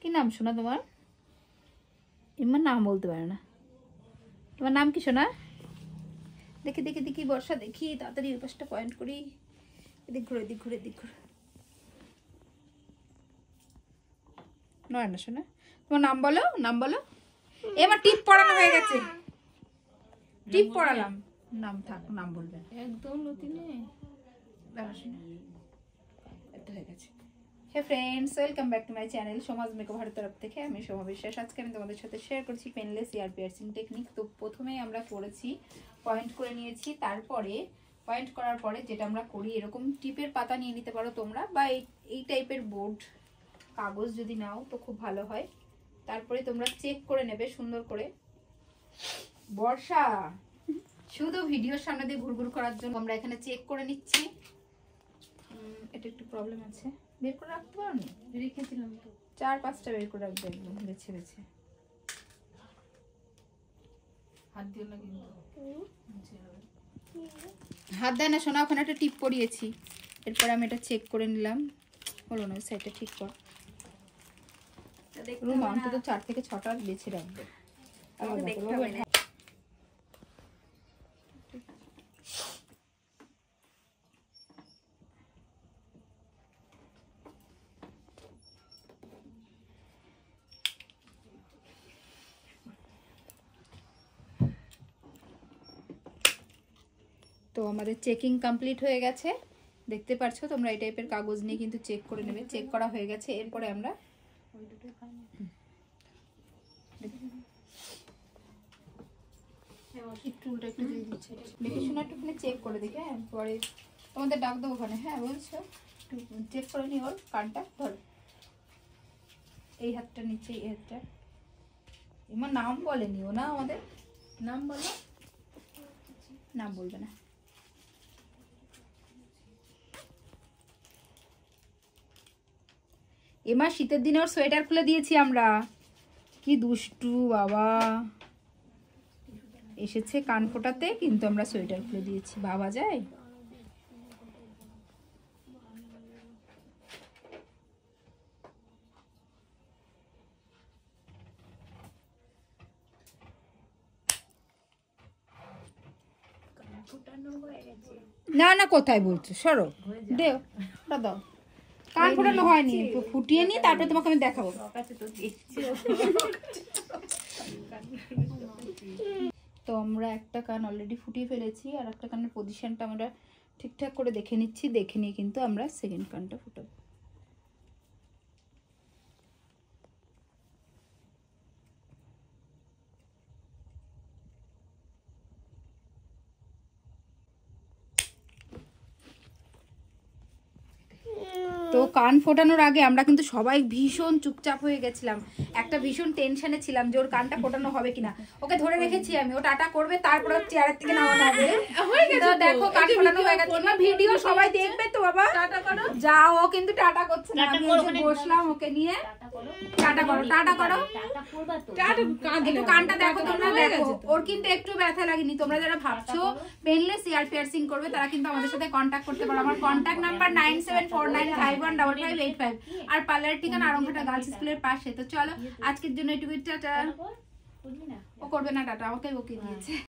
কি নাম শোনা তোমার? এমন নাম বলতে পারে না। তোমার নাম কি শোনা? দেখি দেখি দেখি বর্ষা, দেখি তাড়াতাড়ি ওই পাশটা পয়েন্ট করি। এদিক ঘুরে এদিক ঘুরে এদিক ঘুরে। নয় না শোনা, তোমার নাম বলো, নাম বলো। এবার টিপ পড়ানো হয়ে গেছে, টিপ পড়ালাম। নাম থাক, নাম বলবেন একদম নতুনে। দাঁড়া শোনা, এটা হয়ে গেছে। Hey friends, welcome back to my channel সমাজ মেকওভারের তরফ থেকে। আমি সোমা বিশ্বাস। আজকে আমি তোমাদের সাথে শেয়ার করছি পেনলেস ইয়ার পিয়ার্সিং টেকনিক। তো প্রথমেই আমরা করেছি পয়েন্ট করে নিয়েছি, তারপরে পয়েন্ট করার পরে যেটা আমরা করি, এরকম টিপের পাতা নিয়ে নিতে পারো তোমরা, বা এই টাইপের বোর্ড কাগজ যদি নাও তো খুব ভালো হয়। তারপরে তোমরা চেক করে নেবে সুন্দর করে। বর্ষা শুধু ভিডিওর সামনে দিয়ে ঘুরঘুর করার জন্য আমরা এখানে চেক করে নিচ্ছি। এটা একটু প্রবলেম আছে, বের করে রাখতে পারো না? রেখেছিলাম তো, 4-5টা বের করে রাখবে একদম বেছে বেছে। হাত দিও না কিন্তু, হাত দেয় না শোনা। ওখানে একটা টিপ পরিয়েছি, এরপর আমি এটা চেক করে নিলাম। হলো না, সাইডটা ঠিক কর। রুম অন্তত 4 থেকে 6টা বেছে রাখবে। তো আমাদের চেকিং কমপ্লিট হয়ে গেছে, দেখতে পাচ্ছ তোমরা। এই টাইপের কাগজ নিয়ে কিন্তু চেক করে নেবে। চেক করা হয়ে গেছে, এরপরে আমরা দেখে শোনা একটুখানি চেক করে দেখি। হ্যাঁ, পরে তোমাদের ডাক দেবো ওখানে। হ্যাঁ বলছো, একটু চেক করে নি ওর কানটা। ধরো এই হাতটা নিচে, এই হাতটা। এমন নাম বলেনি ও না, আমাদের নাম বলো। নাম বলবে না। এমা শীতের দিনে ওর সোয়েটার খুলে দিয়েছি আমরা। কি দুষ্টু বাবা, এসেছে কান ফোটাতে, কিন্তু আমরা সোয়েটার খুলে দিয়েছি। বাবা যায়। না না, কোথায় বলছো, সরো দেও, দাও। কান ফোটানো হয়নি, ফুটিয়ে নি তারপরে তোমাকে আমি দেখাবো। তো আমরা একটা কান অলরেডি ফুটিয়ে ফেলেছি, আর একটা কানের পজিশনটা আমরা ঠিকঠাক করে দেখে নিচ্ছি। দেখে নিয়ে কিন্তু আমরা সেকেন্ড কানটা ফুটাবো। তো কান ফোটানোর আগে আমরা কিন্তু সবাই ভীষণ চুপচাপ হয়ে গেছিলাম, একটা ভীষণ টেনশনে ছিলাম যে ওর কানটা ফোটানো হবে কিনা। ওকে ধরে রেখেছি আমি, ও টাটা করবে, তারপর চেয়ারের থেকে নামানো হবে। তো দেখো কান ফোটানো হয়ে গেছে। আমার ভিডিও সবাই দেখবে তো বাবা। টাটা করো। যাও, ও কিন্তু টাটা করছে না। আমি এসে বসলাম ওকে নিয়ে। টাটা করো, টাটা করো। একটু কানটা দেখো তোমরা, দেখো ওর কিন্তু একটু ব্যথা লাগেনি। তোমরা যারা ভাবছো পেনলেস ইয়ার পিয়ার্সিং করবে, তারা কিন্তু আমাদের সাথে কন্ট্যাক্ট করতে পারো। আমার কন্ট্যাক্ট নাম্বার 9749515585। আর পার্লারের ঠিকানা আরংঘাটা গার্লস স্কুলের পাশে। তো চলো আজকের জন্য এটুকুই, টাটা। ও করবে না টাটা, আমাকে বকে দিয়েছে।